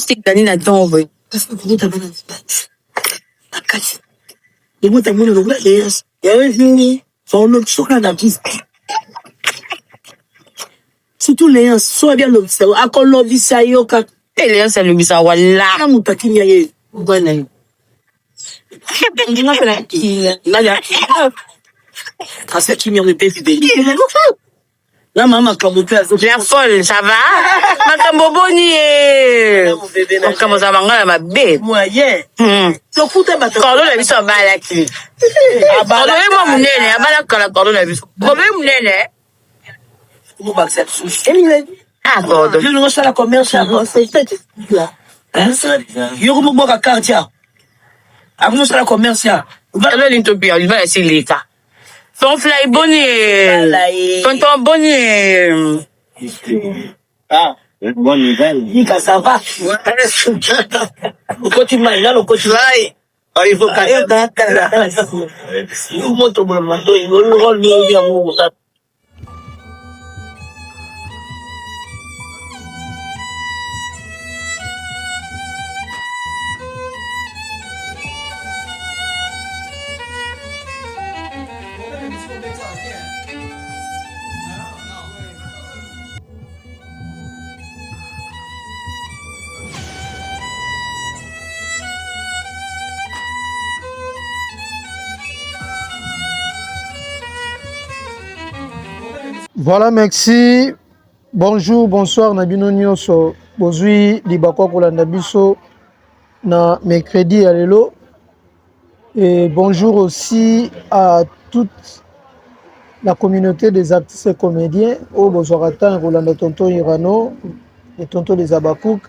lipstick dani na tombe. Parce que vous t'avez la casse. Et vous t'avez le vrai yes. Et fini. Faut le chocolat d'abus. Surtout les soit bien le ça a qu'on lobby ça yoka. Et les ça lui ça wala. Na mutaki nyaye. Bwana. Ndio na kila. Na ya. Parce que mi repère des. La maman comme tu as la folle, ça va? Makambo boni. Makambo za mangala mabe. Moyen. So kuta bato. Cordon la biso bala ki. Cordon moi munene, abala kala cordon la biso. Problème munene. Comment va accepter? Ah cordon. Je ne sais la commercial, c'est là. Yo como boka quartier. Avant ça la commercial. Alors l'intopia, il va essayer l'état. Ton fly bonnier. Tonton bonnier. Ah, bonne nouvelle. Il ça va. Au côté là, au côté là. Il faut qu'à nous montre le manteau, il veut le rôle bien mon ça. Voilà, merci. Bonjour, bonsoir, Nabino Nyoso. Bozui, Libako Kolanda Biso, na mercredi à l'élo. Et bonjour aussi à toute la communauté des artistes et comédiens. Au Bozoratan, Rolanda Tonton Irano et Tonton des Abakouk.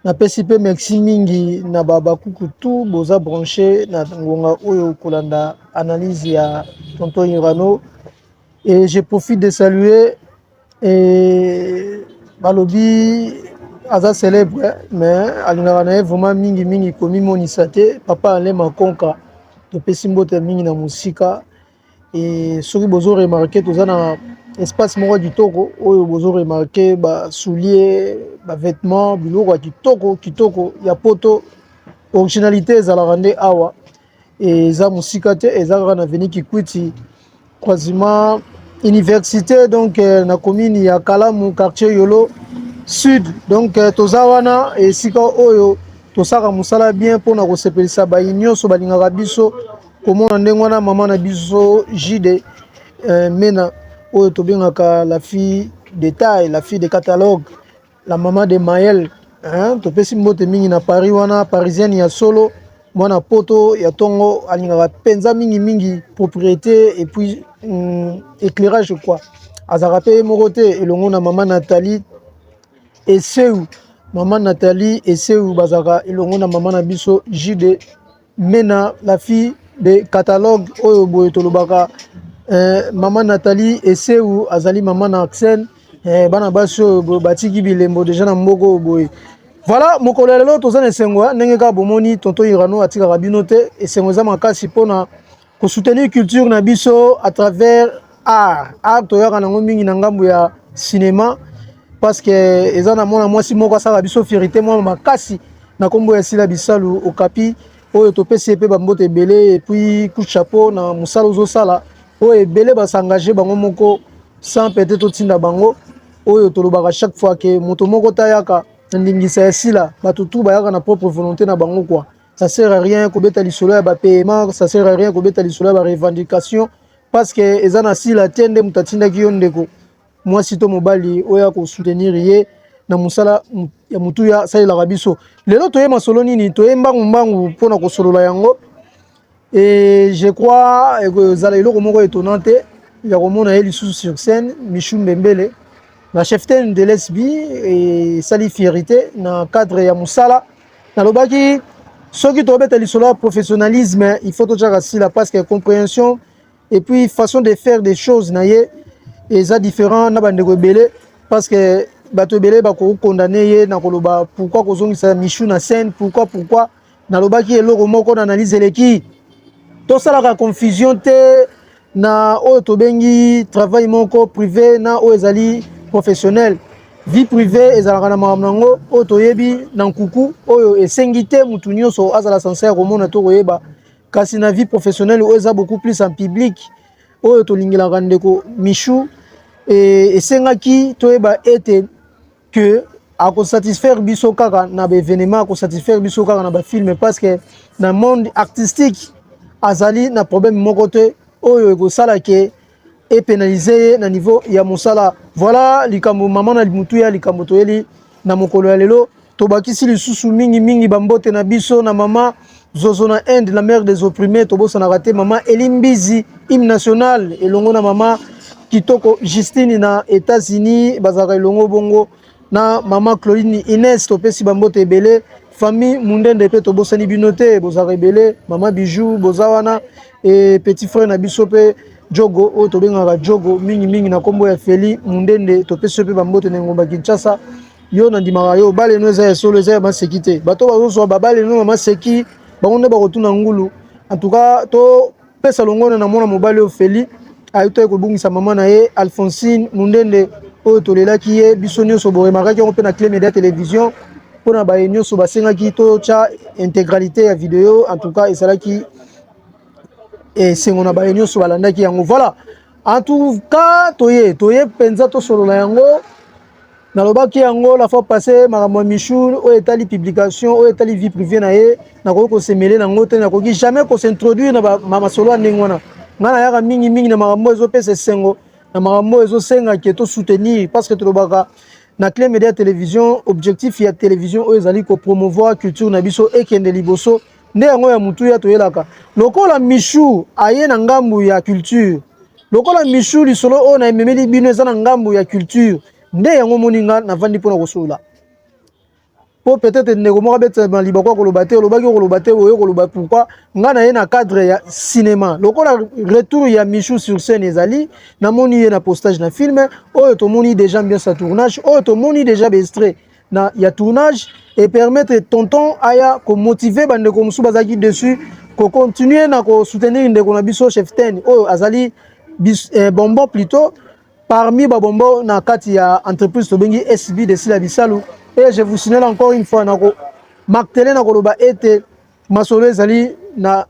Na PCP Merci Mingi, na Babakouk tout, Boza branché, na Ngonga Oyo Kolanda analyse ya Tonton Irano. Et je profite de saluer et Balobi Aza célèbre, mais Alingaranae vraiment mingi komi monisate, papa ale makonka, to pesimbote mingi na musika. Et soki bozo remarqué tout ça dans espace moko kitoko, oyo bozo remarqué ba souliers, ba vêtements, biloko kitoko, ya poto originalité ezalaka nde awa. Et eza musika te, eza kaka na veni Kikwiti. Croisement université donc na commune ya Kalamu quartier Yolo Sud donc tozawana et sika oyo tosaka musala bien pour na kosepelisa ba nyonso balingaka biso komona ndenge wana mama na biso JD mena oyo tobengaka la fille de taille, la fille de catalogue, la maman de Maël hein, topesi mbote mingi na Paris wana parisienne ya solo mwana poto ya tongo alingaka penza mingi propriété et puis éclairage quoi azarape moroté elongo na maman Nathalie et Seu maman Nathalie et Seu bazaka elongo na maman na biso JD mena la fille de catalogue oyo boye tolobaka maman Nathalie et Seu azali maman na Axen bana baso batiki bilembo déjà na mboko boye. Voilà, mon collègue là, tous les sengwa, n'engeka bomoni, tonton Irano atika rabinote, et sengwa makasi pona pour soutenir culture na biso à travers art. Art toya kana ngomingi na ngambu ya cinéma, parce que ezana mona mwasi moko sala biso fierté moi makasi na kombo ya sila bisalu okapi, oyo topesi pe bambote belé et puis coup de chapeau na musala ozo sala, oyo belé ba s'engager bango moko sans peut-être tinda bango, oyo tolobaka chaque fois que moto moko tayaka ndingisa ya sila batutu bayaka na propre volonté na bango quoi. Ça sert à rien kobeta lisolo ya ba paiement, ça sert à rien kobeta lisolo ya ba revendication parce que ezana sila tende mutatinda ki yondeko. Moi sito mobali oya ko soutenir ye na musala ya mutu ya sala rabiso. Lelo toye masolo nini toye mbangu pona ko solola yango. Et je crois que zala iloko moko étonnante ya komona ye lisusu sur scène Michou Mbembele. La cheftaine de l'SB et sali fierté dans le cadre ya musala na lobaki soki tobeta lisolo professionnalisme il faut toujours la parce que compréhension et puis façon de faire des choses na ye et ça différent na bande ko belé parce que bato belé ba ko condamner ye na koloba pourquoi kozongisa Michou na scène pourquoi na lobaki eloko moko na analyse leki to sala ka confusion te na o to bengi travail moko privé na o ezali professionnel. vie privée ezalaka na makambo nango oyo toyebi na nkuku oyo esengi te mutu nyonso azala sincère komona to koyeba kasi na vie professionnelle oyo eza beaucoup plus en public oyo tolingelaka ndeko Michou esengaki toyeba ete que akosatisfaire biso kaka na baévénement akosatisfaire biso kaka na bafilme parce que na monde artistique azali na problème moko te oyo ekosala ke epénaliser na niveau ya mosala. Voilà likambo mama na mutuya likambo toyeli na mokolo ya lelo tobakisi lisusu mingi bambote na biso na mama Zozo na Inde la mère des opprimés tobosa na raté mama Elimbizi hymne national elongo na mama Kitoko Justine na États-Unis bazaka elongo bongo na mama Claudine Inès topesi bambote ebele famille Mundende pe tobosani binote bozaka ebele mama Bijou bozawana et petit frère na biso pe Jogo o tobengaka Jogo mingi na kombo ya Feli Mundende topesi pe bambote na ngomba Kinshasa yo na ndimaka yo bale no eza ya solo eza ya masekite bato bazoso babale no mama seki bango nde bakotuna ngulu en tout cas to pesa longona na mwana mobali o Feli ayuta kobungisa mama na ye Alphonsine Mundende oyo tolelaki ye biso nyonso boremakaki yango mpe na Clé Média Télévision mpona baye nyonso basengaki totya intégralité ya video en tout cas esalaki esengo na baye nyonso balandaki yango voilà en tout cas toye mpenza tosolola yango nalobaki yango la fois passé makambo ya Michou oyo etali publication oyo etali vie privée na ye nakoki kosemele nango te nakoki jamais kosintroduire na masolo ya ndenge wana ngai nayaka mingi na makambo ezopesa esengo na makambo ezosengaki tosoutenir parce que tolobaka na Clé Média Télévision objectif ya télévision oyo ezali kopromouvoir culture na biso ekende liboso nde yango ya mutuya toyelaka lokola Michou aye na ngambu ya culture lokola Michou lisolo oyo na ememeli bino eza na ngambu ya culture nde yango moninga navandi mpona kosola po peut-être ndeko moko abetama libako koloba te olobaki koloba te oyo koloba pourquoi nga na ye na cadre ya cinéma lokola retour ya Michou sur scène ezali namoni ye na postage na film oyo tomoni déjà bien sa tournage oyo tomoni déjà extrait na ya tournage et permettre tonton aya komotiver bandeko mosusu bazalaki dessus kocontinue na kosoutenir ndeko na biso chef ten oyo azali bonbon plutôt parmi babombo na kati ya entreprise tobengi SB de Sila Bisalu. Et je vous signale encore une fois nako martelé na koloba ete masolo ezali na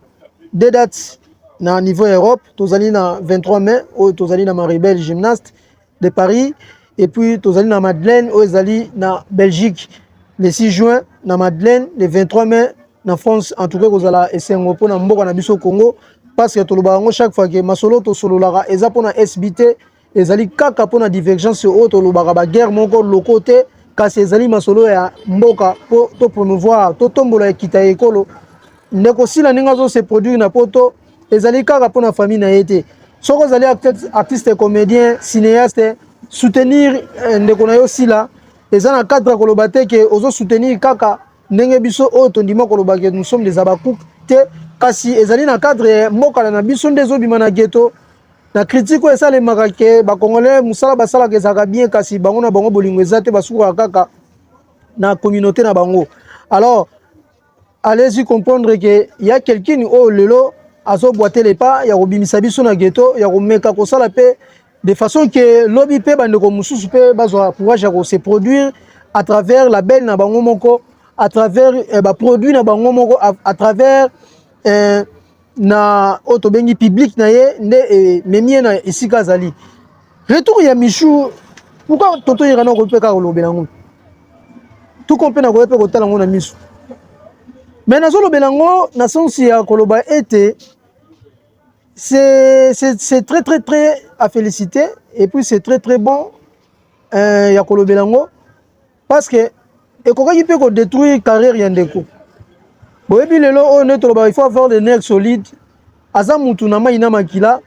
deux dates na niveau Europe tozali na 23 mai ou tozali na Maribel gymnaste de Paris et puis tozali na Madeleine ou ezali na Belgique le 6 juin na Madeleine le 23 mai na France en tout cas kozala esengo pona mboka na biso Congo parce que toloba ngo chaque fois que masolo to sololaka eza pona SBT ezali kaka pona divergence o tolobaka ba guerre moko lokote kasi ezali masolo ya mboka po to promouvoir to tombola ekita ekolo ndeko sila ninga zo se produire na poto ezali kaka pona famille na yete soko ezali artiste comédien cinéaste soutenir ndeko na yo sila eza na cadre koloba te ke ozo soutenir kaka ndenge biso o tondima koloba ke nous sommes des abakouk te kasi ezali na cadre mboka na biso ndezo bima na ghetto na critique oyo esalemaka ke bakongolais mosala basalaka ezalaka bien kasi bango na bango bolingo eza te basukaka kaka na communauté na bango alors allez-y comprendre que y a quelqu'un oyo lelo azobwate le pas ya kobimisa biso na ghetto ya komeka kosala pe de façon que lobi pe bandeko mosusu mpe bazwa courage ya kose produire à travers label na bango moko à travers baproduit na bango moko à travers na oto bengi public na ye nde memie na esika azali retour ya Michou pourquoi toto yirana ko pe ka kolobela ngo tout compte na ko pe ko tala ngo na miso mais na zo lobela ngo na sens ya koloba ete c'est très à féliciter et puis c'est très bon ya kolobela ngo parce que ekokaki pe ko détruire carrière ya ndeko boyebi lelo oyo nde toloba il faut avoir des nerfs solides aza mutu na mai na makila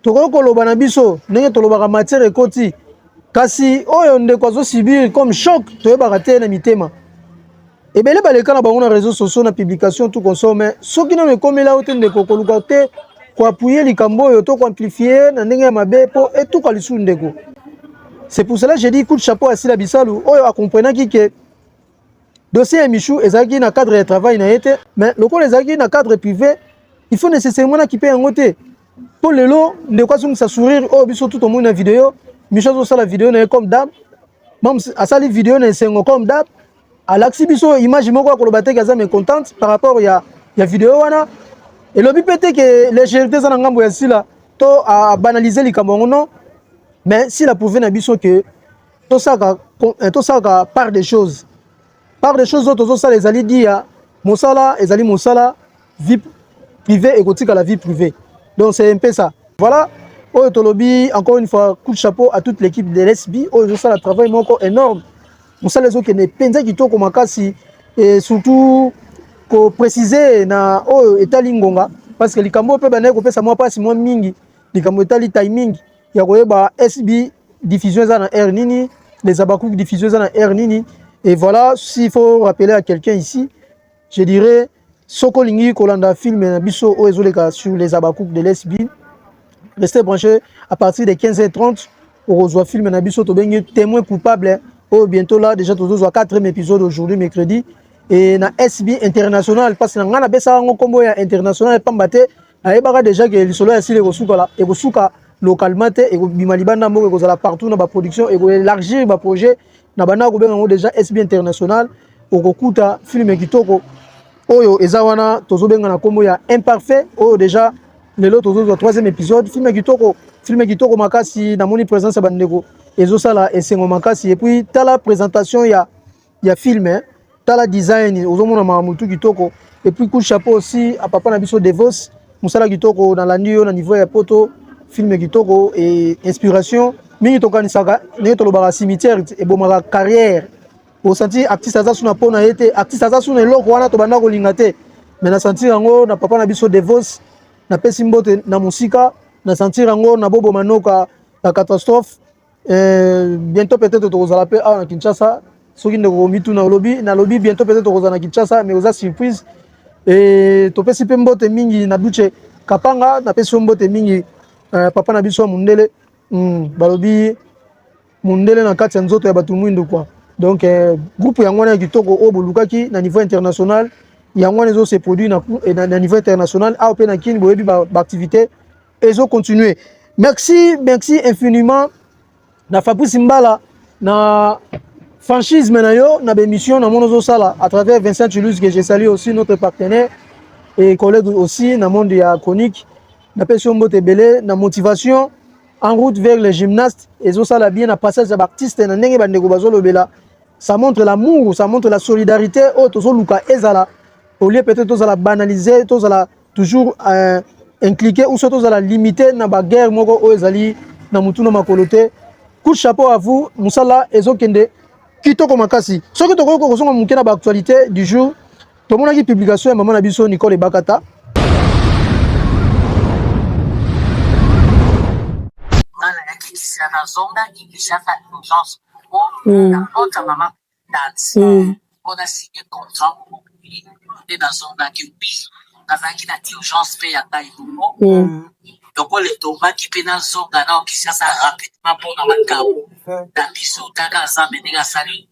tokoki koloba na biso ndenge tolobaka matière ekoti kasi oyo ndeko azosubir comme choc toyebaka te na mitema ebele baleka na bango na réseaux sociaux na publication tout consomme soki nano ekomela oyo te ndeko koluka te koappuye likambo oyo to koamplifie na ndenge ya mabe mpo etuka lisusu ndeko c'est pour cela j'ai dit coup de chapeau à Sila Bisalu oyo akomprenaki ke dossier ya Michou ezalaki na cadre de travail na yete mais lokola ezalaki na cadre privé il faut nécessairement na kipe yango te po lelo ndeko azongisa sourire oyo biso tout omoni na vidéo Michel aussi la vidéo n'est comme d'hab. Même à ça les vidéos n'est c'est comme d'hab. À l'exhibition image moko ko lobate kaza mais contente par rapport il y a vidéo wana. Et le but peut-être que les légèreté ça ngambo ya sila to à banaliser les Cameroun non. Mais s'il a prouvé na biso que tout ça part des choses. Par des choses autres ça les alliés dire mosala ezali mosala vie privée et gothique à la vie privée. Donc c'est un peu ça. Voilà. Oh tolobi encore une fois coup de chapeau à toute l'équipe de l'SB. Oh ça le travail encore énorme. Mosala les autres qui ne penza qui to comme makasi et surtout ko préciser na oh etali ngonga parce que likambo pe bana ko pesa moi pas si moi mingi likambo etali timing ya koyeba SB diffusion za na R nini les abakouk diffusion za na R nini. Et voilà, s'il faut rappeler à quelqu'un ici, je dirais, Sokolingi, Kolanda film, Bisso, Oezoleka sur les abakouk de l'SB. Restez branchés à partir de 15h30. On reçoit film, Nabiso, Tobengi, témoin coupable. Oh, bientôt là, déjà, tous les 4e épisode aujourd'hui, mercredi. Et na SB international, parce que na ngana besa ngo kombo ya international pambate, aebara déjà que le solo ya sile kosuka la, et kosuka localement et bimalibanda moko kozala partout na ba production et élargir ba projet. Na bana ko benga déjà SB international okokuta film kitoko oyo ezawana tozo benga na kombo ya imparfait oyo déjà lelo tozo 3e épisode film kitoko makasi na moni présence ya bandeko ezo sala esengo makasi et puis tala présentation ya film hein, tala design ozo mona mamutu kitoko et puis coup de chapeau aussi à papa na biso Devos musala kitoko dans la nuit na niveau ya poto film kitoko et inspiration mingi tokanisaka ndenge tolobaka cimetière ebomaka carrière osenti artiste aza suna mpona ye te artiste aza suna eloko wana tobanda kolinga te mais na sentir yango na papa na biso Devos napesi mbote na mosika na sentir yango na bobo manoka la catastrophe bientôt peut-être tokozala pe awa na Kinshasa soki ndeko mituna nalobi bientôt peut-être tokozala na Kinshasa mais oza surprise et topesi pe mbote mingi na duche kapanga napesi mbote mingi papa na biso mundele balobi mundele na kati ya nzoto ya batu mwindu quoi. Donc groupe yango na kitoko o bolukaki na niveau international yango ezo se produit na niveau international a pe na kini boyebi ba activité ezo continuer. Merci infiniment na Fabrice Mbala na franchise menayo na émission na monozo sala à travers Vincent Toulouse que je salue aussi notre partenaire et collègue aussi na monde ya chronique na pession mbote belé na motivation en route vers les gymnastes et ça la bien à passage à artiste na ndenge bandeko bazolo bela ça montre l'amour ça montre la solidarité oh tozo luka ezala au lieu peut-être tozo la banaliser tozo la toujours impliquer ou surtout la limiter na ba guerre moko o ezali na mutuna makolote coup de chapeau à vous musala ezokende kitoko makasi soki toko ko zonga mukena ba actualité du jour to mona ki publication ya maman na biso Nicole Bakata Zonda ikishaka urgence on mama dance on a signé contrat et dans zonda qui puis avec la urgence fait à taille donc on les tomates qui pénal zonda na qui ça rapidement pour na makao dans biso kaka ça me diga salut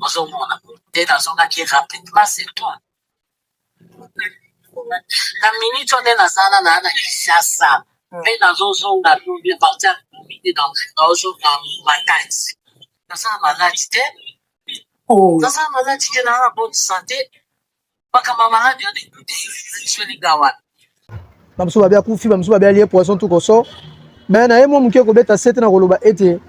on se mona et dans zonda qui rapidement c'est toi la minute on est dans zana na ishasa mais dans zone on a tout bien partir dans zone dans vacances dans ça maladie dans ça maladie qui na bonne santé pas comme maman de je les gawa bamso babia kufi bamso babia lié poisson tout koso mais na yemo muke ko beta sete na koloba ete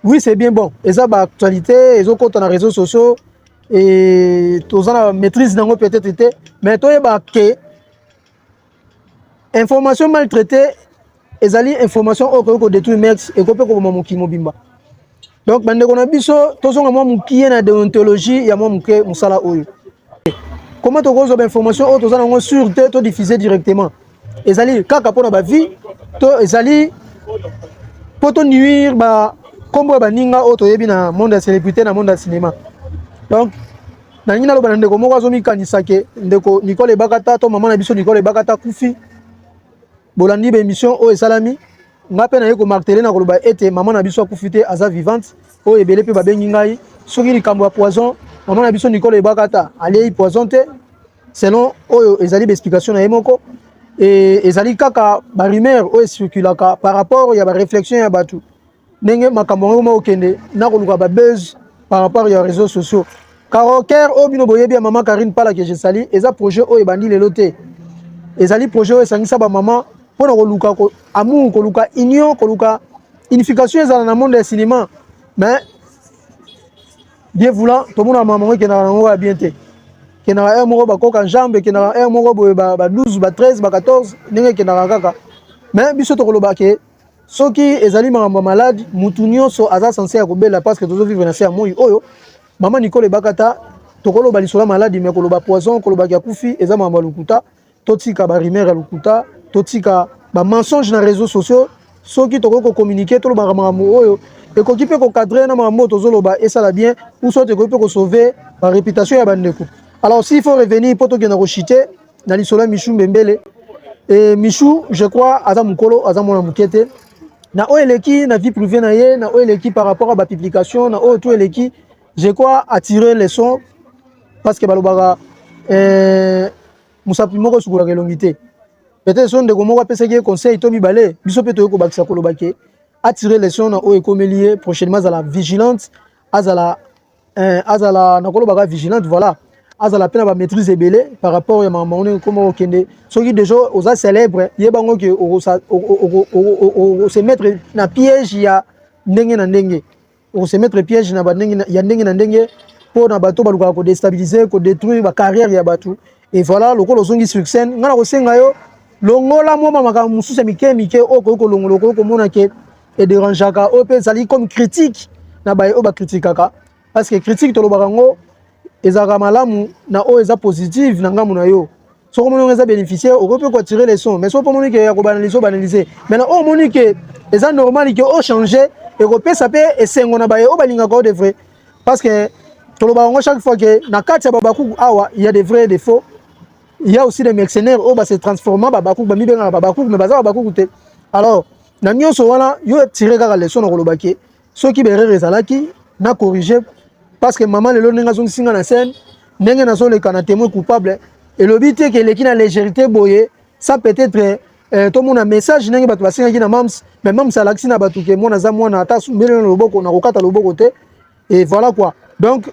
oui c'est bien bon et ça ba actualité et autres na réseaux sociaux et tous en maîtrise nango peut-être été mais toi ba que information maltraitée ezali information oyo ko détruire mex et ko pe ko moki mobimba donc bande ko na biso tozonga mo mukiye na déontologie ya mo muke musala oyo comment to gozo ba information oyo tozana ngo sur te to diffuser directement ezali kaka pona ba vie to ezali poto nuire ba kombo ba ninga oyo toyebi na monde ya célébrité na monde ya cinéma donc na ngina lo ba ndeko moko azomi kanisa ke ndeko Nicole Bakata to maman na biso Nicole Bakata kufi bolandi ba émission o esalami ngape na yeko marteler na koloba ete maman na biso akufite aza vivante o ebele pe babengi ngai soki likambo ya poison maman na biso Nicole Bakata ali poison te selon oyo ezali ba explication na yemoko et ezali kaka ba rumeur o circulaka par rapport ya ba réflexion ya batu ndenge makambo ngoma okende na koluka ba buzz par rapport ya réseaux sociaux Karoker o bino boyebi ya maman Karine Pala que je sali eza projet o ebandi lelo te ezali projet o esangisa ba maman pona koluka ko amour koluka union koluka unification ezala na monde ya cinéma mais Dieu voulant tout le monde a maman qui na bien te qui na un moko bakoka jambe qui na un moko boye ba 12 ba 13 ba 14 ndenge qui na kaka mais biso to koloba ke soki ezali makambo malade mutu nyonso aza censé akobela parce que tozo vivre na se moi oyo maman Nicole Bakata to koloba lisolo malade mais koloba poison koloba ya kufi eza makambo lukuta totika ba rumeur lukuta totika ba mensonge na réseaux sociaux soki to ko communiquer to loba makambo oyo et ko kipe ko cadrer na makambo tozo loba et ça la bien ou soit ko peut ko sauver la réputation ya bandeko. Alors s'il faut revenir pour to gena ko chiter na lisolo Michou Mbembele et Michou je crois aza mukolo aza mona mukete na oeleki na vie privée na ye na oeleki par rapport à ba publication na o to eleki je crois attirer les sons parce que balobaka musapi moko sukula kelongité peut-être son de moko apesa ki conseil to mibale biso pe to ko bakisa kolobake attirer les sons na o ekomelie prochainement à la vigilante azala na kolobaka vigilante voilà azala pena ba maîtrise belé par rapport ya maman on comment okende soki déjà oza célèbre yebango ke o se mettre na piège ya ndenge na ndenge o se mettre piège na ba ndenge ya ndenge na ndenge pour na bato baluka ko déstabiliser ko détruire ba carrière ya bato et voilà lokolo zongi sur scène ngana ko senga yo longola mo maka mususa mike o ko longolo ko mona ke et dérangeaka o pe sali comme critique na ba o ba critiquaka parce que critique to lo barango ezaka malamu na o eza positive na ngamu na yo so ko mona eza bénéficiaire o ko peut tirer les sons mais so po moni ke ya ko banaliser mais na o moni ke eza normal ke o changer et ko pesa pe esengo na ba o balinga ko de vrai parce que tout le monde chaque fois que na kati ya babaku awa il y a des vrais et des faux il y a aussi des mercenaires au ba se transformer babaku ba mi benga babaku mais baza babaku te alors na nyonso wana yo tirer kaka leçon na kolobaki soki berere ezalaki na corriger parce que maman lelo nenga zongi singa na scène ndenge na zo le kana témoin coupable et le but que leki na légèreté boye ça peut être tout mon message ndenge bato basinga ki na mams mais mams alaxi na bato ke mona za mwana ata mbele na loboko na kokata loboko te et voilà quoi donc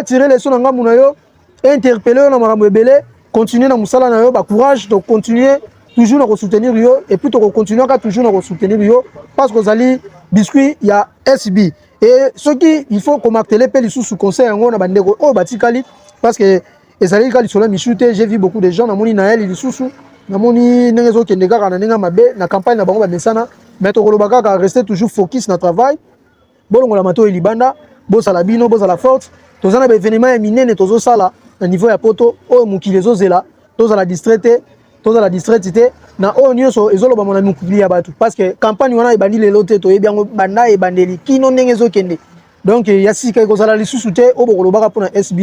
tirer les sons nga muna yo interpeller na makambo ebele continuer na musala na yo ba courage de continuer toujours na soutenir yo et puis to continuer ka toujours na soutenir yo parce que zali biscuit il y a SB et ce qui il faut qu'on martele pe sous conseil ngo na bandeko o batikali parce que ezali kali sola michute j'ai vu beaucoup de gens na moni na elle lisusu na moni nengezo kende kaka na nenga mabe na campagne na bango ba mesana mais to kolobaka ka rester toujours focus na travail bolongo la mato elibanda bosala bino bosala forte tozana ba événement ya minene tozo sala na niveau ya poto o mukile zozela tozala distraité na o nyonso ezoloba mona mukili ya batu parce que campagne wana ebandi lelo te to yebiango banda ebandeli kino ndenge ezokende donc ya sika ekozala lisusu te o bokolobaka mpona SB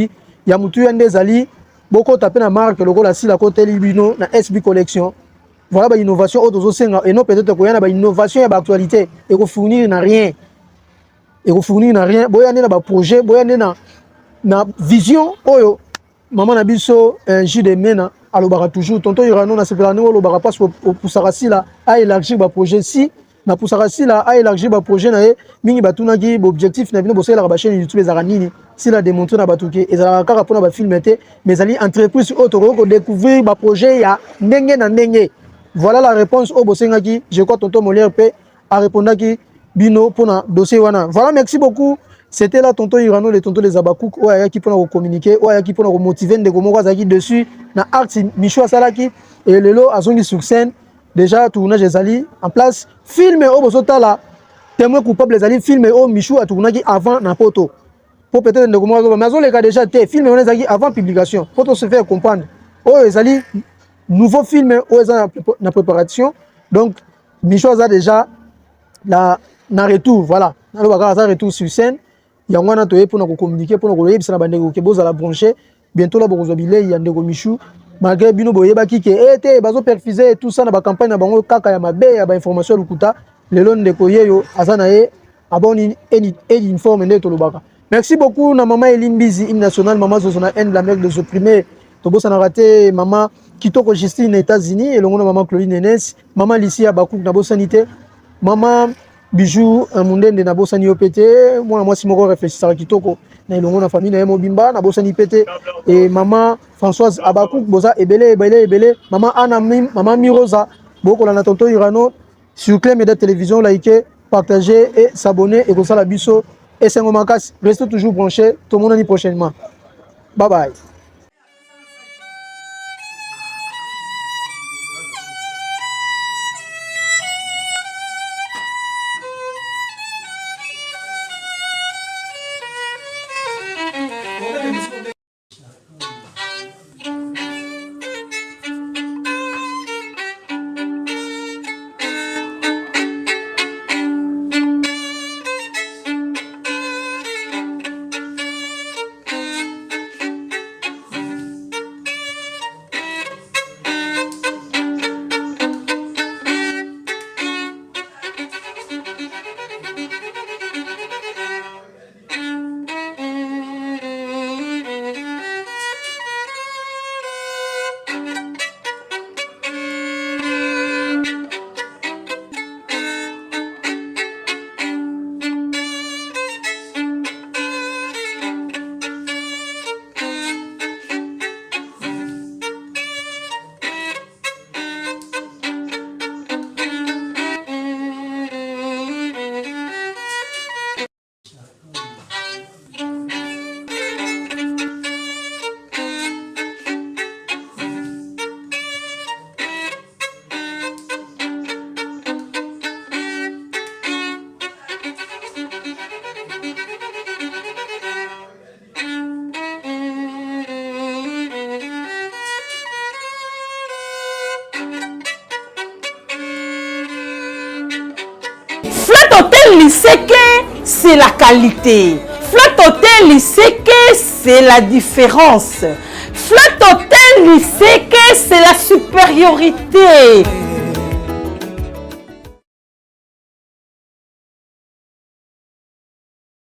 ya mutu ya ndezali boko taper na marque lokola sila koteli bino na SB collection voilà ba innovation o tozosenga et non peut-être koyana ba innovation ya ba actualité et ko fournir na rien boyane na ba projet boyane na vision oyo maman na biso J de Mena alobaka toujours tonton Irano na sepela ngo lobaka parce que poussaka sila a élargir ba projet si na poussaka sila a élargir ba projet na ye mingi batunaki objectif na bino bosela ba chaîne YouTube ezaka nini sila démontrer na batuke ezaka kaka pona ba film té mais ali entreprise auto ko découvrir ba projet ya ndenge na ndenge voilà la réponse au bosengaki je crois tonton Molière pe a répondaki bino pona dossier wana voilà merci beaucoup. C'était là tonton Irano les tonton les Abakouk ou aya qui pour communiquer ou aya qui pour motiver ndeko moko azaki dessus na art Michou Asalaki et lelo azongi sur scène déjà tournage ezali en place film au bosota là témoin coupable ezali film au Michou a tournaki avant na poto pour peut-être ndeko moko mais azole ka déjà té film on ezaki avant publication pour se faire comprendre oh ezali nouveau film ou ezali na préparation donc Michou a déjà na retour voilà na le retour sur scène yango wana toye pour communiquer pour koyebisa na bandeko ke bozala branché bientôt là bokozwa bilei ya ndeko Michou malgré bino boyebaki ke ete bazo perfuser tout ça na ba campagne na bango kaka ya mabe ya ba information lukuta lelo ndeko yeyo azana ye aboni eni informe nde tolobaka merci beaucoup na maman Elimbizi hymne national maman Zozona N la mère de supprimer tobosa na raté maman Kitoko Justine aux États-Unis et longo na maman Claudine Nenes, maman Licia Bakouk na bosanité, maman Bijou Mundende na bosani opété, moi Simoko réfléchissara Kitoko na longo na famille na Mobimba na bosani pété et maman Françoise Abakouk boza ebele, maman Anna maman Mirosa boko la tonton Irano sur Clé Média Télévision, liker, partager et s'abonner et comme ça la biso et c'est un macasse, restez toujours branchés, tout le monde l'année prochainement. Bye bye. Flat Hotel Liseke, c'est la qualité. Flat Hotel Liseke, c'est la différence. Flat Hotel Liseke, c'est la supériorité.